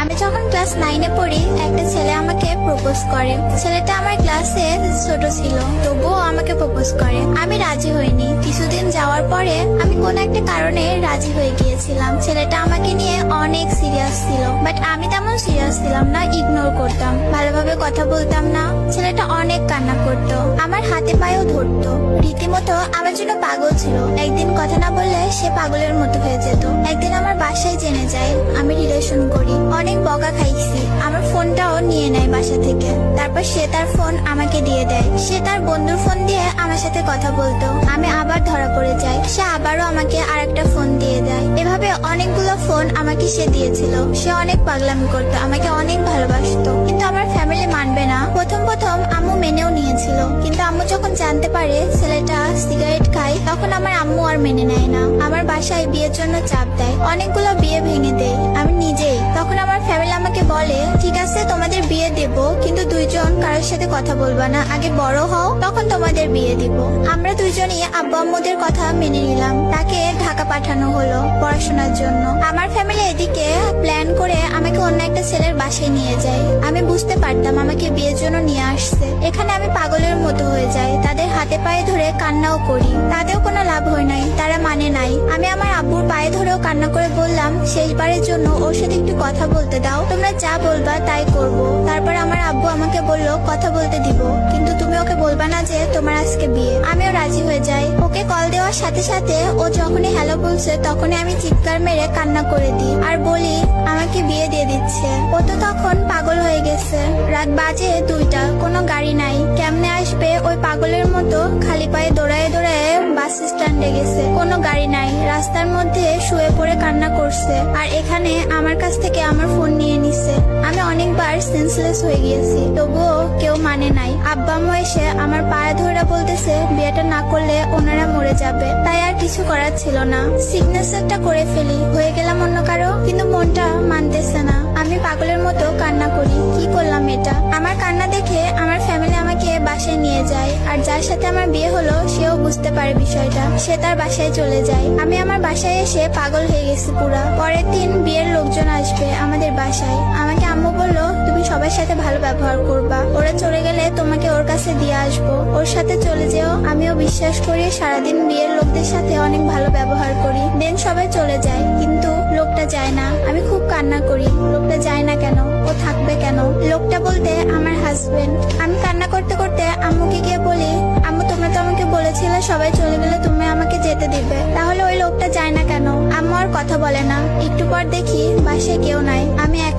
আমি যখন ক্লাস 9-এ পড়ি, একটা ছেলে আমাকে প্রপোজ করে। ছেলেটা আমার ক্লাসে ছোট ছিল, তবুও আমাকে প্রপোজ করে। আমি রাজি হইনি। কিছুদিন যাওয়ার পরে আমি কোন একটা কারণে রাজি হয়ে গিয়েছিলাম। ছেলেটা আমাকে নিয়ে অনেক সিরিয়াস ছিল, বাট আমি তেমন সিরিয়াস ছিলাম না, ইগনোর করতাম, ভালোভাবে কথা বলতাম না। ছেলেটা অনেক কান্না করতো, আমার হাতে পায়েও ধরতো, রীতিমতো আমার জন্য পাগল ছিল। একদিন কথা না বললে সে পাগলের মতো হয়ে যেত। একদিন আমার বাসায় জেনে যায় আমি রিলেশন করি। অনেক বকা খাইছি, আমার ফোনটাও নিয়ে নেয় বাসা থেকে। তারপর সে তার ফোন আমাকে দিয়ে দেয়। সে তার বন্ধুর ফোন দিয়ে আমার সাথে কথা বলতো। আমি আবার ধরা পড়ে যাই, সে আবারও আমাকে আরেকটা ফোন দিয়ে দেয়। এভাবে অনেকগুলো ফোন আমাকে সে দিয়েছিল। সে অনেক পাগলামি করতো, আমাকে অনেক ভালোবাসতো, কিন্তু আমার ফ্যামিলি মানবে না। প্রথম প্রথম আম্মু মেনেও নিয়েছিল, কিন্তু আম্মু যখন জানতে পারে ছেলেটা সিগারেট খায়, তখন আমার আম্মু আর মেনে নেয় না। আমার বাসায় বিয়ের জন্য চাপ দেয়, অনেকগুলো বিয়ে ভেঙে দেয় আমি নিজেই। তখন আমার ফ্যামিলি আমাকে বলে, ঠিক আছে তোমাদের বিয়ে দেব, কিন্তু দুইজন কারোর সাথে কথা বলবা না, আগে বড় হও, তখন তোমাদের বিয়ে দিব। আমরা দুইজনই আব্বু আম্মুদের কথা মেনে নিলাম। তাকে ঢাকা পাঠানো হলো পড়াশোনার জন্য। আমার ফ্যামিলি এদিকে প্ল্যান করে আমাকে অন্য একটা ছেলের বাসায় নিয়ে যায়। আমি বুঝতে পারতাম আমাকে বিয়ের জন্য নিয়ে আসছে। এখানে আমি পাগলের মতো হয়ে যাই, তাদের হাতে পায়ে ধরে কান্নাও করি। তাতেও কোনো লাভ হয় নাই, তারা মানে নাই। আমি আমার আব্বুর পায়ে ধরেও কান্না করে বললাম, শেষবারের জন্য ওর সাথে একটু কথা বলতে দাও, তোমরা যা বলবা তাই করব। তারপর আমার আব্বু আমাকে বললো কথা বলতে দিব, কিন্তু তুমি ওকে বলবা না যে তোমার আজকে বিয়ে। আমিও রাজি হয়ে যাই। ওকে কল দেওয়ার সাথে সাথে ও যখনই হ্যালো বলছে, তখনই আমি চিৎকার মেরে কান্না করে দিই আর বলি আমাকে বিয়ে দিয়ে দিচ্ছে। ও তো তখন পাগল হয়ে গেছে। রাত বাজে 2টা, কোনো গাড়ি নাই, কেমনে আসবে? ওই পাগলের মতো খালি পায়ে দৌড়ায় দৌড়ায় বাস স্ট্যান্ডে গেছে, কোনো গাড়ি নাই, রাস্তার মধ্যে শুয়ে পড়ে কান্না করছে। আর এখানে আমার কাছ থেকে আমার ফোন নিয়ে নিছে। আমি অনেকবার সেন্সলেস হয়ে গিয়েছি, তবুও কেউ মানে নাই। আব্বা আম্মু এসে আমার পায়ে ধরে বলতেছে বিয়েটা না করলে ওনারা মরে যাবে। তাই আর কিছু করার ছিল না, সিগনেচারটা করে ফেলি, হয়ে গেলাম অন্য কারো। কিন্তু মনটা মানতেছে না, আমি পাগলের মতো কান্না করি। কি করলাম এটা? আমার কান্না দেখে আমার ফ্যামিলি আমাকে বাসায় নিয়ে যায়। আর যার সাথে আমার বিয়ে হলো সেও বুঝতে পারে বিষয়টা, সে তার বাসায় চলে যায়। আমি আমার বাসায় এসে পাগল হয়ে গেছি পুরা। পরের দিন বিয়ের লোকজন আসবে আমাদের বাসায়। আমাকে আম্মু বললো তুমি সবার সাথে ভালো ব্যবহার করবা, ওরা চলে গেলে তোমাকে ওর কাছে দিয়ে আসবো, ওর সাথে চলে যেও। আমিও বিশ্বাস করি, সারাদিন বিয়ের লোকদের সাথে অনেক ভালো ব্যবহার করি। দেন সবাই চলে যায়, কিন্তু লোকটা যায় না। আমি খুব কান্না করি, লোকটা যায় না কেন, ও থাকবে কেন? লোকটা বলতে আমার হাজবেন্ড। আমি কান্না করতে করতে আম্মুকে গিয়ে বলি, আম্মু তোমরা তো আমাকে বলেছিলে সবাই চলে গেলে তুমি আমাকে যেতে দিবে, তাহলে ওই লোকটা যায় না কেন? আম্মু আর কথা বলে না। একটু পর দেখি বাসায় কেউ নাই, আমি